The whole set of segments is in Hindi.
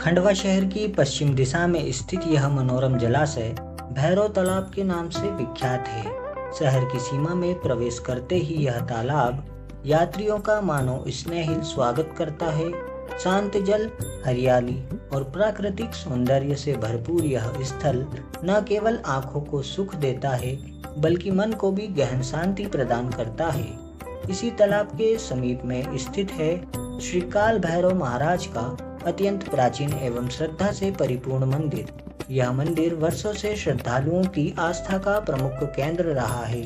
खंडवा शहर की पश्चिम दिशा में स्थित यह मनोरम जलाशय भैरव तालाब के नाम से विख्यात है। शहर की सीमा में प्रवेश करते ही यह तालाब यात्रियों का मानो स्नेहिल स्वागत करता है। शांत जल, हरियाली और प्राकृतिक सौंदर्य से भरपूर यह स्थल न केवल आंखों को सुख देता है बल्कि मन को भी गहन शांति प्रदान करता है। इसी तालाब के समीप में स्थित है श्री काल भैरव महाराज का अत्यंत प्राचीन एवं श्रद्धा से परिपूर्ण मंदिर। यह मंदिर वर्षों से श्रद्धालुओं की आस्था का प्रमुख केंद्र रहा है।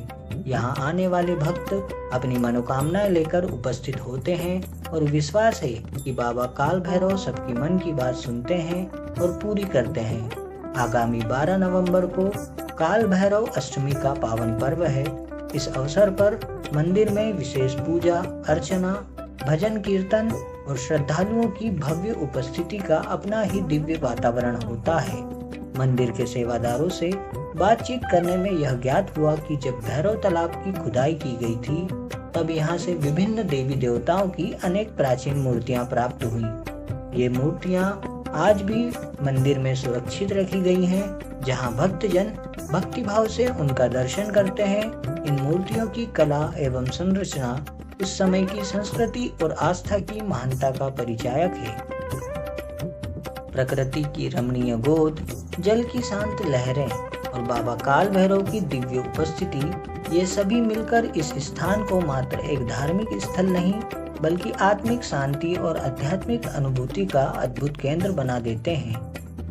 यहाँ आने वाले भक्त अपनी मनोकामनाएं लेकर उपस्थित होते हैं और विश्वास है कि बाबा काल भैरव सबकी मन की बात सुनते हैं और पूरी करते हैं। आगामी 12 नवंबर को काल भैरव अष्टमी का पावन पर्व है। इस अवसर पर मंदिर में विशेष पूजा अर्चना, भजन कीर्तन और श्रद्धालुओं की भव्य उपस्थिति का अपना ही दिव्य वातावरण होता है। मंदिर के सेवादारों से बातचीत करने में यह ज्ञात हुआ कि जब भैरव तालाब की खुदाई की गई थी तब यहाँ से विभिन्न देवी देवताओं की अनेक प्राचीन मूर्तियाँ प्राप्त हुई। ये मूर्तियाँ आज भी मंदिर में सुरक्षित रखी गई हैं, जहाँ भक्तजन भक्तिभाव से उनका दर्शन करते हैं। इन मूर्तियों की कला एवं संरचना उस समय की संस्कृति और आस्था की महानता का परिचायक है। प्रकृति की रमणीय गोद, जल की शांत लहरें और बाबा काल भैरव की दिव्य उपस्थिति, ये सभी मिलकर इस स्थान को मात्र एक धार्मिक स्थल नहीं बल्कि आत्मिक शांति और आध्यात्मिक अनुभूति का अद्भुत केंद्र बना देते हैं।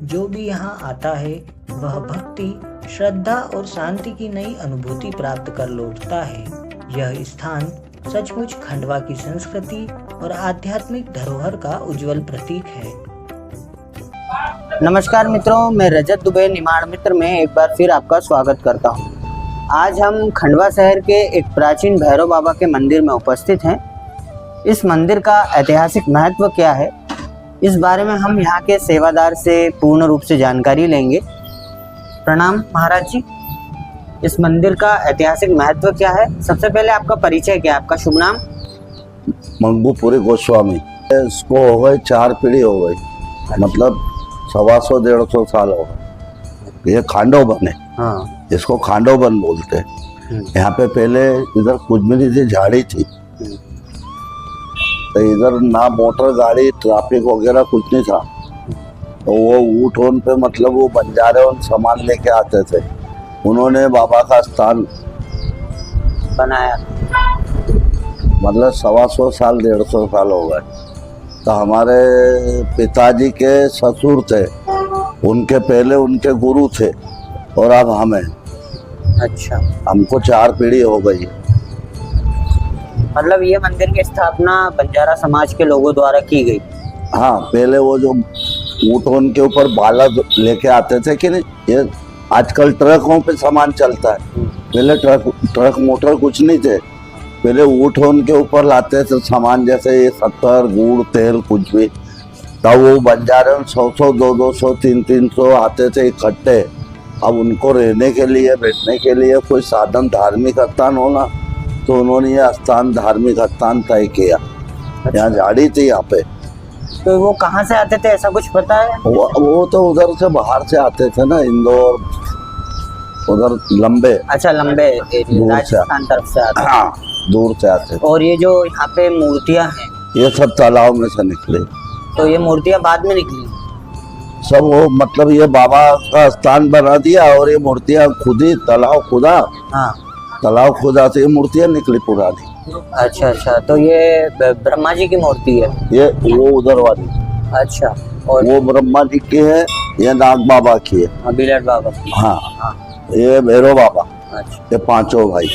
जो भी यहाँ आता है वह भक्ति, श्रद्धा और शांति की नई अनुभूति प्राप्त कर लौटता है। यह स्थान सचमुच खंडवा की संस्कृति और आध्यात्मिक धरोहर का उज्जवल प्रतीक है। नमस्कार मित्रों, मैं रजत दुबे निमाड़ मित्र में एक बार फिर आपका स्वागत करता हूं। आज हम खंडवा शहर के एक प्राचीन भैरव बाबा के मंदिर में उपस्थित हैं। इस मंदिर का ऐतिहासिक महत्व क्या है, इस बारे में हम यहाँ के सेवादार से पूर्ण रूप से जानकारी लेंगे। प्रणाम महाराज जी। इस मंदिर का ऐतिहासिक महत्व क्या है? सबसे पहले आपका परिचय क्या है, आपका शुभ नाम? मंगूपुरी गोस्वामी। इसको हो गए 4 पीढ़ी हो गई, मतलब 125-150 साल हो गए। ये खांडव बने, हाँ, इसको खांडव बन बोलते हैं। यहाँ पे पहले इधर कुछ भी नहीं थी, झाड़ी थी। तो इधर ना मोटर गाड़ी, ट्रैफिक वगैरह कुछ नहीं था। तो वो ऊँट ओन पे मतलब वो बंजारे उन सामान लेके आते थे। उन्होंने बाबा का स्थान बनाया, मतलब 125 साल 150 साल हो गए। तो हमारे पिताजी के ससुर थे, उनके पहले उनके गुरु थे और अब हमें। अच्छा, हमको 4 पीढ़ी हो गई। मतलब ये मंदिर की स्थापना बंजारा समाज के लोगों द्वारा की गई। हाँ, पहले वो जो ऊँट उनके ऊपर बाला लेके आते थे कि नहीं, ये आजकल ट्रकों पे सामान चलता है। पहले ट्रक मोटर कुछ नहीं थे। पहले ऊँट उनके ऊपर लाते थे सामान, जैसे ये शक्कर, गुड़, तेल, कुछ भी। तब वो बंजारे 100-100, 200-200, 300-300 आते थे इकट्ठे। अब उनको रहने के लिए, बैठने के लिए कोई साधन, धार्मिक स्थान होना, तो उन्होंने ये स्थान धार्मिक स्थान तय किया। यहाँ झाड़ी थी यहाँ पे। तो वो कहाँ से आते थे, ऐसा कुछ पता है? वो तो उधर से बाहर से आते थे ना, इंदौर, उधर लंबे। अच्छा, लंबे राजस्थान तरफ से आते। हाँ, दूर से आते। और ये जो यहाँ पे मूर्तियाँ हैं, ये सब तालाब में से निकले। तो ये मूर्तियाँ बाद में निकली सब? वो मतलब ये बाबा का स्थान बना दिया और ये मूर्तियाँ खुद ही तालाब खुदा। हाँ, तालाब खुदा से ये मूर्तियाँ निकली पुरानी। अच्छा अच्छा, तो ये ब्रह्मा जी की मूर्ति है? ये वो उधर वाली। अच्छा, और वो ब्रह्मा जी की है, ये नाग बाबा की है। बिलट बाबा की। हाँ, हाँ, ये भैरव बाबा। अच्छा, ये 5 भाई।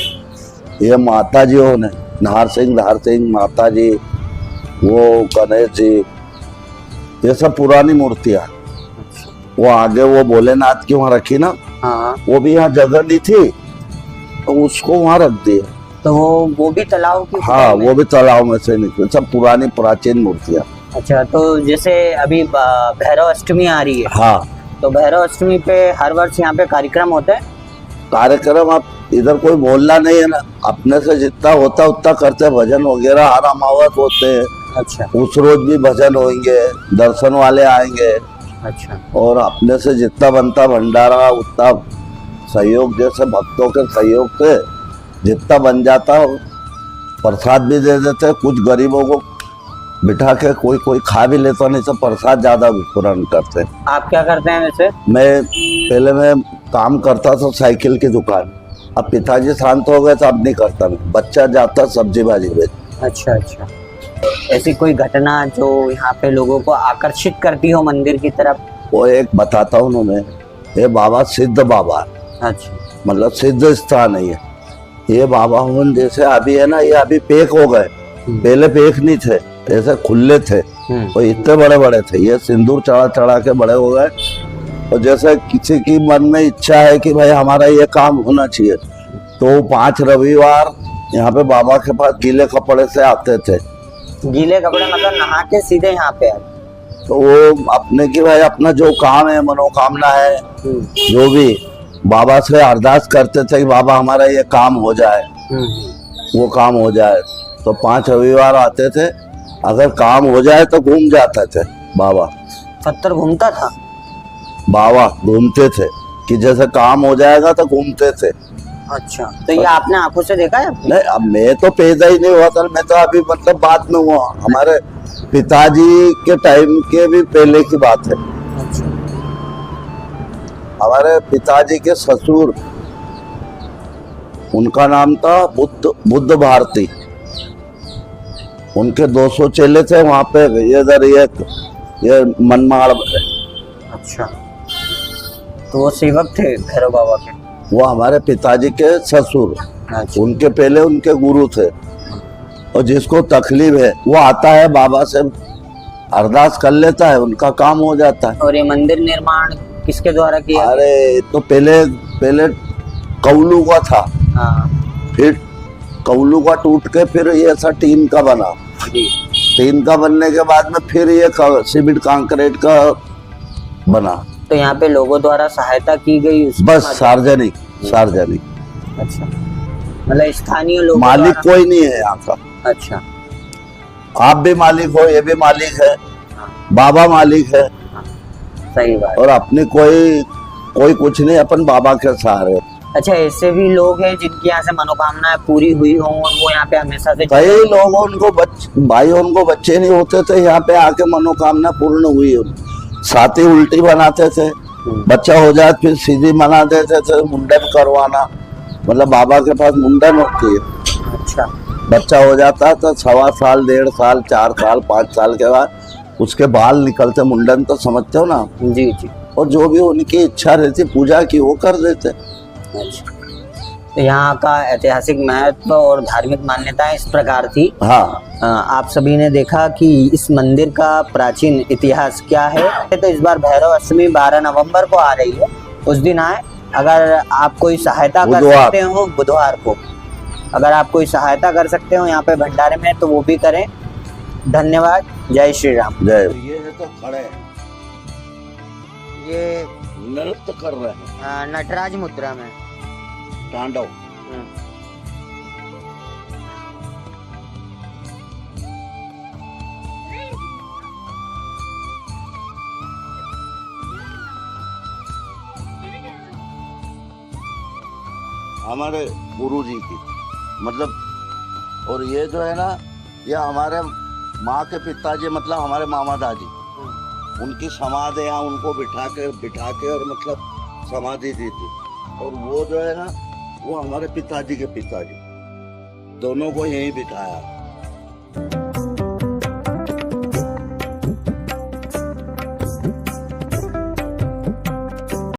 ये माता जी होने, धार सिंह माता जी, वो गणेश जी, ये सब पुरानी मूर्तियाँ। वो आगे वो भोलेनाथ की वहाँ रखी ना, हाँ, वो भी यहाँ जगह ली थी तो उसको वहाँ रख दिया। तो वो भी तालाब की? हाँ, वो भी तालाब में से निकले, सब पुरानी प्राचीन मूर्तियाँ। अच्छा, तो जैसे अभी भैरव अष्टमी आ रही है, हाँ, तो भैरव अष्टमी पे हर वर्ष यहाँ पे कार्यक्रम होता है? कार्यक्रम आप इधर कोई बोलना नहीं है ना, अपने से जितना होता उतना करते, भजन वगैरह आरामावत होते हैं। अच्छा उस रोज भी भजन होंगे, दर्शन वाले आएंगे, अच्छा और अपने से जितना बनता भंडारा उतना सहयोग, जैसे भक्तों के सहयोग से जितना बन जाता प्रसाद भी दे देते, कुछ गरीबों को बिठा के कोई कोई खा भी लेता, नहीं तो प्रसाद ज्यादा वितरण करते। आप क्या करते हैं वैसे? मैं काम करता था साइकिल की दुकान, अब पिताजी शांत हो गए तो अब नहीं करता मैं, बच्चा जाता सब्जी भाजी बेच। अच्छा अच्छा, ऐसी कोई घटना जो यहाँ पे लोगों को आकर्षित करती हो मंदिर की तरफ? वो एक बताता हूँ मैं, ये बाबा सिद्ध बाबा, अच्छा मतलब सिद्ध स्थान है ये बाबा हूँ। जैसे अभी है ना, ये अभी पेक हो गए, पहले पेक नहीं थे, ऐसे खुले थे और इतने बड़े बड़े थे, ये सिंदूर चढ़ा चढ़ा के बड़े हो गए। और जैसे किसी की मन में इच्छा है कि भाई हमारा ये काम होना चाहिए, तो 5 रविवार यहाँ पे बाबा के पास गीले कपड़े से आते थे। गीले कपड़े मतलब नहा के सीधे यहाँ पे आए? तो वो अपने की भाई अपना जो काम है, मनोकामना है, जो भी बाबा से अरदास करते थे कि बाबा हमारा ये काम हो जाए, वो काम हो जाए। तो 5 रविवार आते थे, अगर काम हो जाए तो घूम जाते थे बाबा। पत्थर घूमता था? बाबा घूमते थे कि जैसे काम हो जाएगा तो घूमते थे। अच्छा, तो ये आपने आंखों से देखा है? नहीं, अब मैं तो पैदा ही नहीं हुआ था, मैं तो अभी मतलब बाद में हुआ, हमारे पिताजी के टाइम के भी पहले की बात है। अच्छा, हमारे पिताजी के ससुर, उनका नाम था बुद्ध भारती, उनके 200 चेले थे वहां पे, इधर ये मनमाड़। अच्छा, तो वो सेवक थे भैरव बाबा के? वो हमारे पिताजी के ससुर, अच्छा, उनके पहले उनके गुरु थे। और जिसको तकलीफ है वो आता है बाबा से अरदास कर लेता है, उनका काम हो जाता है। और ये मंदिर निर्माण किसके द्वारा किया? अरे तो पहले कौलू का था, हाँ, फिर कौलू का टूट के फिर ये ऐसा टीन का बना, टीन का बनने के बाद में फिर ये सीमेंट कंक्रीट का बना। तो यहाँ पे लोगों द्वारा सहायता की गई बस सार्वजनिक। अच्छा, मतलब स्थानीय लोग, मालिक कोई नहीं है यहाँ का। अच्छा, आप भी मालिक हो, ये भी मालिक है, बाबा मालिक है, सही बात। और अपने कोई कुछ नहीं, अपन बाबा के सहारे। अच्छा, ऐसे भी लोग हैं जिनकी यहाँ से मनोकामनाएं पूरी हुई हों और वो यहाँ पे हमेशा से? कई लोगों उनको बच्चे नहीं होते थे, यहाँ पे आके मनोकामना पूर्ण हुई। साथ ही उल्टी बनाते थे, बच्चा हो जाए फिर सीधी बना देते थे, मुंडन करवाना, मतलब बाबा के पास मुंडन होती है। अच्छा, बच्चा हो जाता था 1.25 साल, 1.5 साल, 4 साल, 5 साल के बाद उसके बाल निकलते, मुंडन तो समझते हो ना? जी जी। और जो भी उनकी इच्छा रहती पूजा की वो कर देते। अच्छा, तो यहाँ का ऐतिहासिक महत्व और धार्मिक मान्यताएं इस प्रकार थी। हाँ, आप सभी ने देखा कि इस मंदिर का प्राचीन इतिहास क्या है। तो इस बार भैरव अष्टमी 12 नवंबर को आ रही है, उस दिन आए। अगर आप कोई सहायता कर सकते हो, बुधवार को अगर आप कोई सहायता कर सकते हो यहाँ पे भंडारे में, तो वो भी करें। धन्यवाद। जय श्री राम। जय। ये है तो खड़े, ये नृत्य कर रहे हैं नटराज मुद्रा में तांडव। हमारे गुरु जी की मतलब, और ये जो है ना, ये हमारे माँ के पिताजी, मतलब हमारे मामा दादी, उनकी समाधि यहाँ उनको बिठा के और मतलब समाधि दी थी। और वो जो है ना, वो हमारे पिताजी के पिताजी, दोनों को यहीं बिठाया।